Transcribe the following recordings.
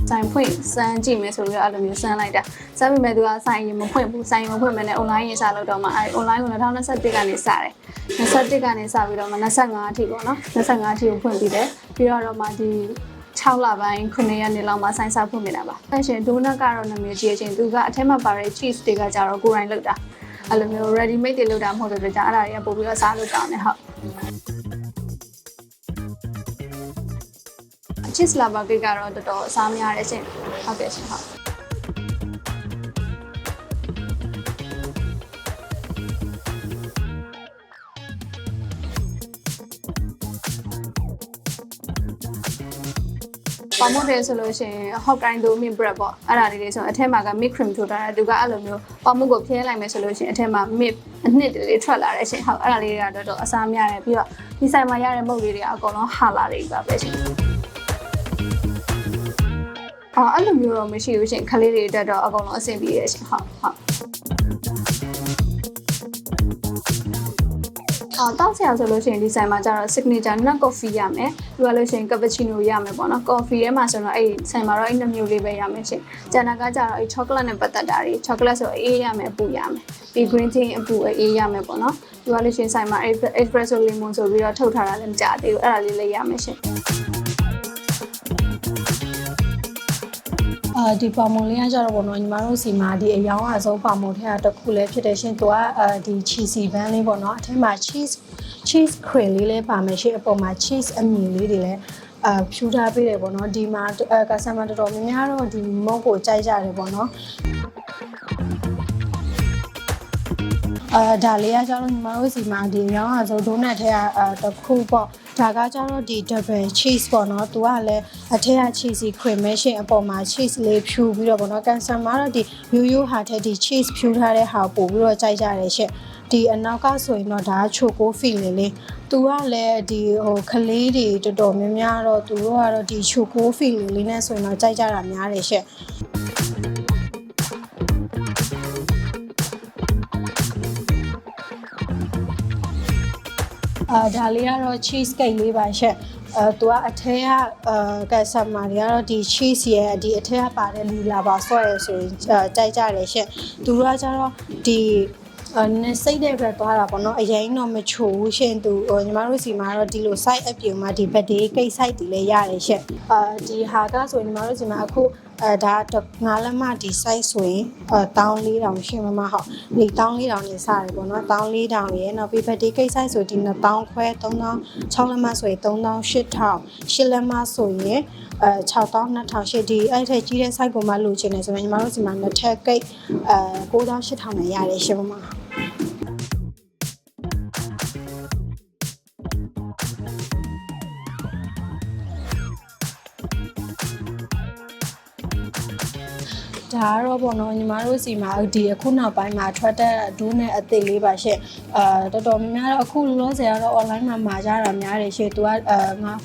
ဆိုင်ဖွင့်စမ်းကြည့်မယ်ဆိုပြီးတော့အဲ့လိုမျိုးစမ်းလိုက်တာစမ်းပြီးမဲ့သူကဆိုင်ရင်မဖွင့်ဘူးဆိုင်မဖွင့်မဲ့နဲ့ online ရင်စလို့တော့မှအဲ့ online ကို2021ကနေစတယ်21ကနေစပြီးတော့မှ25အထိပေါ့နော်25အထိကိုဖွင့်ပြီးတယ်ပြီးတော့မှဒီ6လပိုင်း9ရက်နေ့လောက်မှာဆိုင်းစားဖွင့်နေတာပါ။အဲ့ရှင်ဒိုနတ်ကတော့နာမည်ကြီးအချင်းသူကအထက်မှာပါတဲ့ cheese တွေကကြတော့ကိုယ်တိုင်လုပ်တာအဲ့လိုမျိုး ready made တွေလုပ်တာမဟုတ်တဲ့ကြောင့်အဲ့ဒါတွေကပို့ပြီးတော့စားလို့ကောင်းတယ်ဟုတ်။ cheese lava cake ကတော့တော်တော်အစားများတယ်ရှင်ဟုတ်ကဲ့ရှင်ဟုတ်ပေါမုတ်တယ်ဆိုလို့ရှိရင် hot kind တို့ mint bread ပေါ့အဲ့ဒါလေးတွေဆိုအထက်မှာက milk cream ထိုးထားတယ်သူကအဲ့လိုမျိုးပေါမုတ်ကိုဖျဲလိုက်မယ်ဆိုလို့ရှိရင်အထက်မှာ milk အနှစ်တွေလေးထွက်လာတယ်ရှင်ဟုတ်အဲ့ဒါလေးတွေကတော့အစားများတယ်ပြီးတော့ဒီဆိုင်မှာရတဲ့မုတ်လေးတွေကအကုန်လုံးဟာလာတွေပါပဲရှင်အဲ့လိုမျိုးတော့မရှိဘူးရှင်ခလေးတွေတက်တော့အကုန်လုံးအဆင်ပြေရရှင်ဟုတ်တောက်ဆရာဆိုလို့ရှိရင်ဒီဆိုင်မှာကျတော့ signature nut coffee ရမယ်ပြီးတော့လို့ရှိရင် cappuccino ရမယ်ပေါ့နော် coffee ထဲမှာဆိုတော့အဲ့ဆိုင်မှာတော့အဲ့နှမျိုးလေးပဲရမယ်ရှင်ကျန်တာကကျတော့အဲ့ chocolate နဲ့ပတ်သက်တာတွေ chocolate ဆိုအေးရမယ်အပူရမယ်ပြီး green tea အပူအေးရမယ်ပေါ့နော်ပြီးတော့လို့ရှိရင်ဆိုင်မှာ espresso lemon ဆိုပြီးတော့ထုတ်ထားတာလည်းမကြသေးဘူးအဲ့ဒါလေးလည်းရမယ်ရှင်ဒီပေါမုံလေးကကြတော့ပေါ့နော်ညီမတို့စီမှာဒီအယောင်အဆုံးပေါမုံထဲကတစ်ခုလည်းဖြစ်တယ်ရှင်သူကဒီ cheesy bun လေးပေါ့နော်အထက်မှာ cheese cream လေးလည်းပါမယ်ရှင်အပေါ်မှာ cheese အမြင်လေးတွေလည်းဖြူထားပေးတယ်ပေါ့နော်ဒီမှာcustomer တော်တော်များများတော့ဒီမုံကိုကြိုက်ကြတယ်ပေါ့နော်ဒါလေးကကျတော့ညီမတို့စီမှာဒီရောင်းအောင်ဆိုဒိုနတ်ထဲကတစ်ခုပေါ့ဒါကကျတော့ဒီ double cheese ပေါ့နော်သူကလည်းအထက်က cheesy cream ပဲရှင်အပေါ်မှာ cheese လေးဖြူပြီးတော့ပေါ့နော်ကန်ဆာမာတော့ဒီရိုးရိုးဟာထဲဒီ cheese ဖြူထားတဲ့ဟာပို့ပြီးတော့ကြိုက်ကြတယ်ရှင်ဒီအနောက်ကဆိုရင်တော့ဒါကချိုကို feeling လေးသူကလည်းဒီခလေးတွေတော်တော်များများတော့သူတို့ကတော့ဒီချိုကို feeling လေးနဲ့ဆိုရင်တော့ကြိုက်ကြတာများတယ်ရှင်ဒါလေးကတော့ cheese cake လေးပါရှက်သူကအထက်ကcustomerတွေကတော့ဒီ cheese ရဲ့ဒီအထက်ကပါတဲ့လီလာပါဆော့ရယ်ဆိုရင်ကြိုက်ကြတယ်ရှက်သူကကျတော့ဒီနဲ့စိတ်တဲ့ဘက်သွားတာပေါ့နော်အရင်တော့မချိုဘူးရှင်သူညီမတို့စီမှာတော့ဒီလို site အပြုံမှာဒီ birthday cake site တွေလည်းရတယ်ရှက်ဒီဟာကဆိုညီမတို့စီမှာအခုဒါငါးလက်မဒီ size ဆိုရင်1400ရှင်မမဟုတ်ဒီ1400နေစတယ်ပေါ့နော်1400ရဲ့နောက်ပြီး birthday cake size ဆိုဒီ2000ခွဲ3000 6လက်မဆိုရင်3800 8လက်မဆိုရင်6200ရှစ်ဒီအဲ့ထက်ကြီးတဲ့ size ကိုမှလိုချင်တယ်ဆိုရင်ညီမတို့စီမှာနှစ်ထပ် cake 9800နဲ့ရတယ်ရှင်မမဒါကတော့ပေါ့နော်ညီမတို့စီမှာဒီအခုနောက်ပိုင်းမှာထွက်တဲ့ဒိုးနဲ့အသစ်လေးပါရှင့်တော်တော်များများတော့အခုလောဆယ်ကတော့ online မှာမှာကြတာများတယ်ရှင့်သူက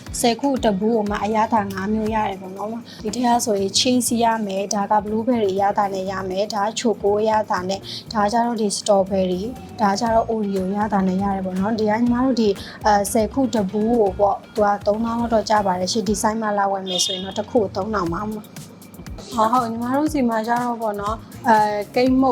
10ခုတဘူးကိုမှအရသာ9မျိုးရတယ်ပေါ့နော်ဒီထက်ဆိုရင် cheese ရမယ်ဒါက blueberry ရတာနဲ့ရမယ်ဒါ choco ရတာနဲ့ဒါကြတော့ဒီ strawberry ဒါကြတော့ oreo ရတာနဲ့ရတယ်ပေါ့နော်ဒီကညီမတို့ဒီ10ခုတဘူးကိုပေါ့သူက3000တော့ကြပါတယ်ရှင့်ဒီ size မှာလာဝယ်မယ်ဆိုရင်တော့တစ်ခု3000ပါဟုတ်ညီမတို့စီမှာကြတော့ပေါ့နော်ကိတ်မု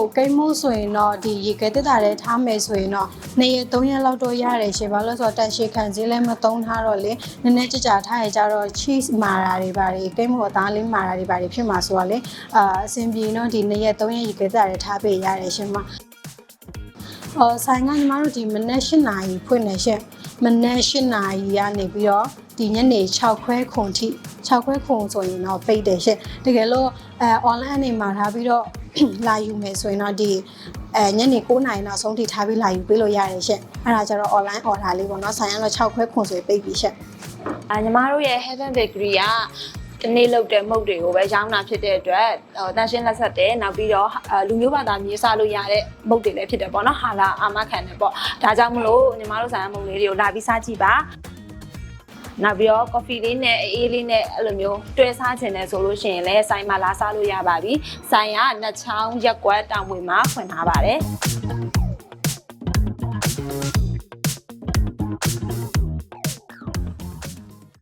တ်ဆိုရင်တော့ဒီရေခဲတက်တာလည်းထားမယ်ဆိုရင်တော့2ရက်3ရက်လောက်တော့ရတယ်ရှင်ဘာလို့ဆိုတော့တန်ရှည်ခံစည်းလည်းမသုံးထားတော့လေနည်းနည်းကြာထားရကြတော့ cheese မာတာတွေပါတယ်ကိတ်မုတ်အသားလေးမာတာတွေပါတယ်ဖြစ်မှာဆိုတော့လေအဆင်ပြေတော့ဒီ2ရက်3ရက်ရေခဲတက်တာလည်းထားပေးရတယ်ရှင်မဆိုင်ကညီမတို့ဒီမနက်8နာရီဖွင့်နေရှင်မနက်8နာရီကနေပြီးတော့ဒီညနေ6ခွဲခွန်ထိ6ခွဲခွန်ဆိုရင်တော့ပိတ်တယ်ရှင်တကယ်လို့ online အနေမှာထားပြီးတော့လာယူမယ်ဆိုရင်တော့ဒီညနေ9နာရီနောက်ဆုံးထိထားပြီးလာယူပေးလို့ရတယ်ရှင်အဲ့ဒါကျတော့ online order လေးပေါ့နော်ဆိုင်ကတော့6ခွဲခွန်ဆိုရင်ပိတ်ပြီရှင်ညီမတို့ရဲ့ Heaven Bakery ကဒီနေ့လုပ်တဲ့မုတ်တွေကိုပဲရောင်းတာဖြစ်တဲ့အတွက်တန်ရှင်းလက်ဆက်တယ်နောက်ပြီးတော့လူမျိုးဘာသာမြေးစားလို့ရတဲ့မုတ်တွေလည်းဖြစ်တယ်ပေါ့နော်ဟာလာအာမခံတယ်ပေါ့ဒါကြောင့်မလို့ညီမတို့ဆိုင်ကမုတ်လေးတွေကိုလာပြီးစားကြည့်ပါနောက်ပြီးတော့ coffee လေးနဲ့အေးလေးနဲ့အဲ့လိုမျိုးတွဲစားခြင်းနဲ့ဆိုလို့ရှိရင်လည်းဆိုင်မှာလာစားလို့ရပါပြီဆိုင်ကနှစ်ချောင်းရက်ကွက်တောင်ဝင်မှာဖွင့်ထားပါတယ်